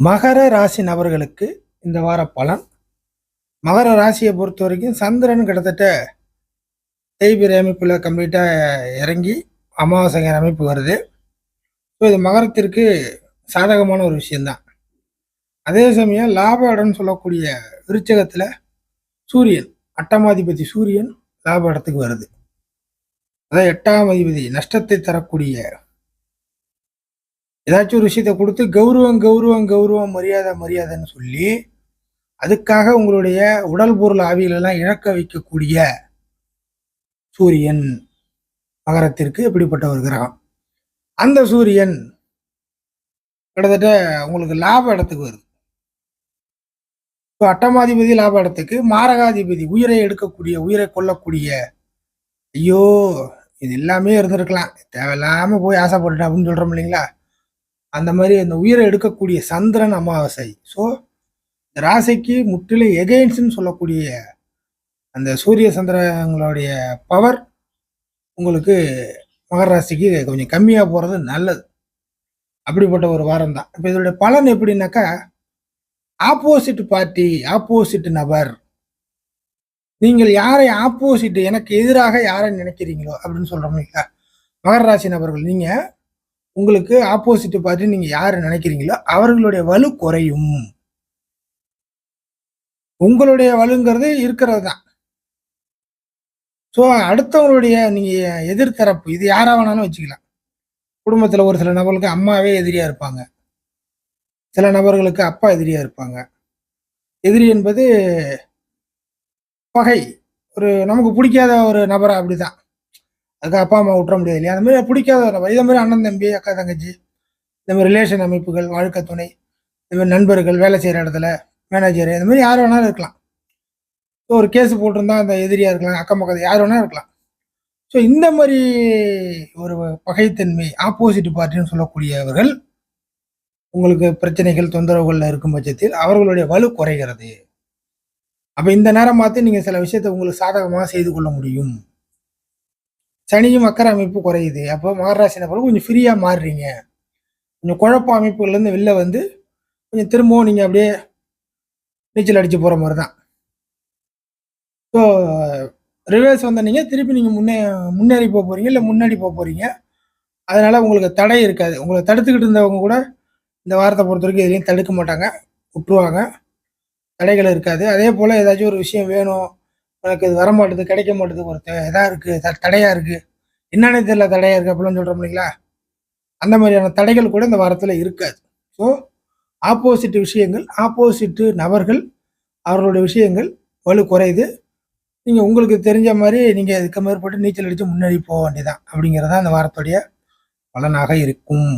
மகர ராசி நபர்களுக்கு இந்த வார பலன். மகர ராசியை பொறுத்த வரைக்கும் சந்திரன் கிட்டத்தட்ட தேய்பிரை அமைப்புல கம்ப்ளீட்டா இறங்கி அமாவாசைங்கிற அமைப்பு வருது. ஸோ இது மகரத்திற்கு சாதகமான ஒரு விஷயம்தான். அதே சமயம் லாப இடம்னு சொல்லக்கூடிய விருச்சகத்துல சூரியன், அட்டமாதிபதி சூரியன் லாப இடத்துக்கு வருது. அதாவது 8ஆம் அதிபதி நஷ்டத்தை தரக்கூடிய ஏதாச்சும் ஒரு விஷயத்தை கொடுத்து கௌரவம் கௌரவம் கௌரவம் மரியாதை மரியாதைன்னு சொல்லி அதுக்காக உங்களுடைய உடல் பொருள் ஆவிகளெல்லாம் இழக்க வைக்கக்கூடிய சூரியன் மகரத்திற்கு இப்படிப்பட்ட ஒரு கிரகம். அந்த சூரியன் கிட்டத்தட்ட உங்களுக்கு லாப இடத்துக்கு வருது. இப்போ அட்டமாதிபதி லாப இடத்துக்கு, மாரகாதிபதி உயிரை எடுக்கக்கூடிய உயிரை கொல்லக்கூடிய, ஐயோ இது எல்லாமே இருந்திருக்கலாம், தேவையில்லாம போய் ஆசைப்பட்டுட்டேன் அப்படின்னு சொல்றோம் இல்லைங்களா, அந்த மாதிரி அந்த உயிரை எடுக்கக்கூடிய சந்திரன் அமாவாசை. ஸோ இந்த ராசிக்கு முற்றிலும் எகெயின்ஸ்ன்னு சொல்லக்கூடிய அந்த சூரிய சந்திரங்களுடைய பவர் உங்களுக்கு மகர ராசிக்கு கொஞ்சம் கம்மியாக போகிறது நல்லது. அப்படிப்பட்ட ஒரு வாரம் தான். இப்போ இதோடைய பலன் எப்படின்னாக்கா, ஆப்போசிட் பார்ட்டி, ஆப்போசிட் நபர், நீங்கள் யாரை ஆப்போசிட், எனக்கு எதிராக யாரை நினைக்கிறீங்களோ அப்படின்னு சொல்றோம் இல்லைங்களா, மகர ராசி நபர்கள் நீங்க உங்களுக்கு ஆப்போசிட் பார்ட்டி நீங்க யாரை நினைக்கிறீங்களோ அவர்களுடைய வலு குறையும். உங்களுடைய வலுங்கிறது இருக்கிறது தான். ஸோ அடுத்தவங்களுடைய நீங்க எதிர்த்தரப்பு இது யாரா வேணாலும் வச்சுக்கலாம். குடும்பத்தில் ஒரு சில நபர்களுக்கு அம்மாவே எதிரியா இருப்பாங்க, சில நபர்களுக்கு அப்பா எதிரியா இருப்பாங்க. எதிரி என்பது பகை, ஒரு நமக்கு பிடிக்காத ஒரு நபரை அப்படிதான், அதுக்கு அப்பா அம்மா விட்டுற முடியாது இல்லையா, அந்த மாதிரி பிடிக்காத ஒரு நபர். இதே மாதிரி அண்ணன் தம்பி, அக்கா தங்கச்சி, இந்த மாதிரி ரிலேஷன் அமைப்புகள், வாழ்க்கை துணை, இந்த மாதிரி நண்பர்கள், வேலை செய்கிற இடத்துல மேனேஜர், இந்த மாதிரி யார் வேணாலும் இருக்கலாம். ஸோ ஒரு கேஸ் போட்டிருந்தா அந்த எதிரியா இருக்கலாம், அக்கம் பக்கத்து யார் வேணாலும் இருக்கலாம். ஸோ இந்த மாதிரி ஒரு பகைத்தன்மை, ஆப்போசிட் பார்ட்டின்னு சொல்லக்கூடியவர்கள் உங்களுக்கு பிரச்சனைகள் தொந்தரவுகள்ல இருக்கும் பட்சத்தில் அவர்களுடைய வலு குறைகிறது. அப்ப இந்த நேரம் பார்த்து நீங்க சில விஷயத்த உங்களுக்கு சாதகமாக செய்து கொள்ள முடியும். சனியும் மக்கர அமைப்பு குறையுது. அப்போ மகராசி நபர்கள் கொஞ்சம் ஃப்ரீயா மாறுறீங்க. கொஞ்சம் குழப்ப அமைப்புகள்ல இருந்து வெளில வந்து கொஞ்சம் திரும்பவும் நீங்க அப்படியே நீச்சல் அடிச்சு போற மாதிரி தான். ஸோ ரிவர்ஸ் வந்த நீங்க திருப்பி நீங்க முன்னேறி போக போறீங்க, இல்லை முன்னாடி போக போறீங்க. அதனால உங்களுக்கு தடை இருக்காது. உங்களை தடுத்துக்கிட்டு இருந்தவங்க கூட இந்த வாரத்தை பொறுத்த வரைக்கும் எதையும் தடுக்க மாட்டாங்க, விட்டுருவாங்க. தடைகள் இருக்காது. அதே போல ஏதாச்சும் ஒரு விஷயம் வேணும், எனக்கு இது வரமாட்டுது, கிடைக்க மாட்டுது, ஒரு இதா இருக்கு, தடையா இருக்கு, என்னன்னே தெரியல தடையா இருக்கு அப்படின்னு சொல்றோம் இல்லைங்களா, அந்த மாதிரியான தடைகள் கூட இந்த வாரத்துல இருக்காது. ஸோ ஆப்போசிட் விஷயங்கள், ஆப்போசிட் நபர்கள், அவர்களுடைய விஷயங்கள் வலு குறையுது. நீங்க உங்களுக்கு தெரிஞ்ச மாதிரி நீங்க இதுக்கு மேற்பட்டு நீச்சல் அடிச்சு முன்னாடி போக வேண்டியதான் அப்படிங்கிறதா இந்த வாரத்துடைய பலனாக இருக்கும்.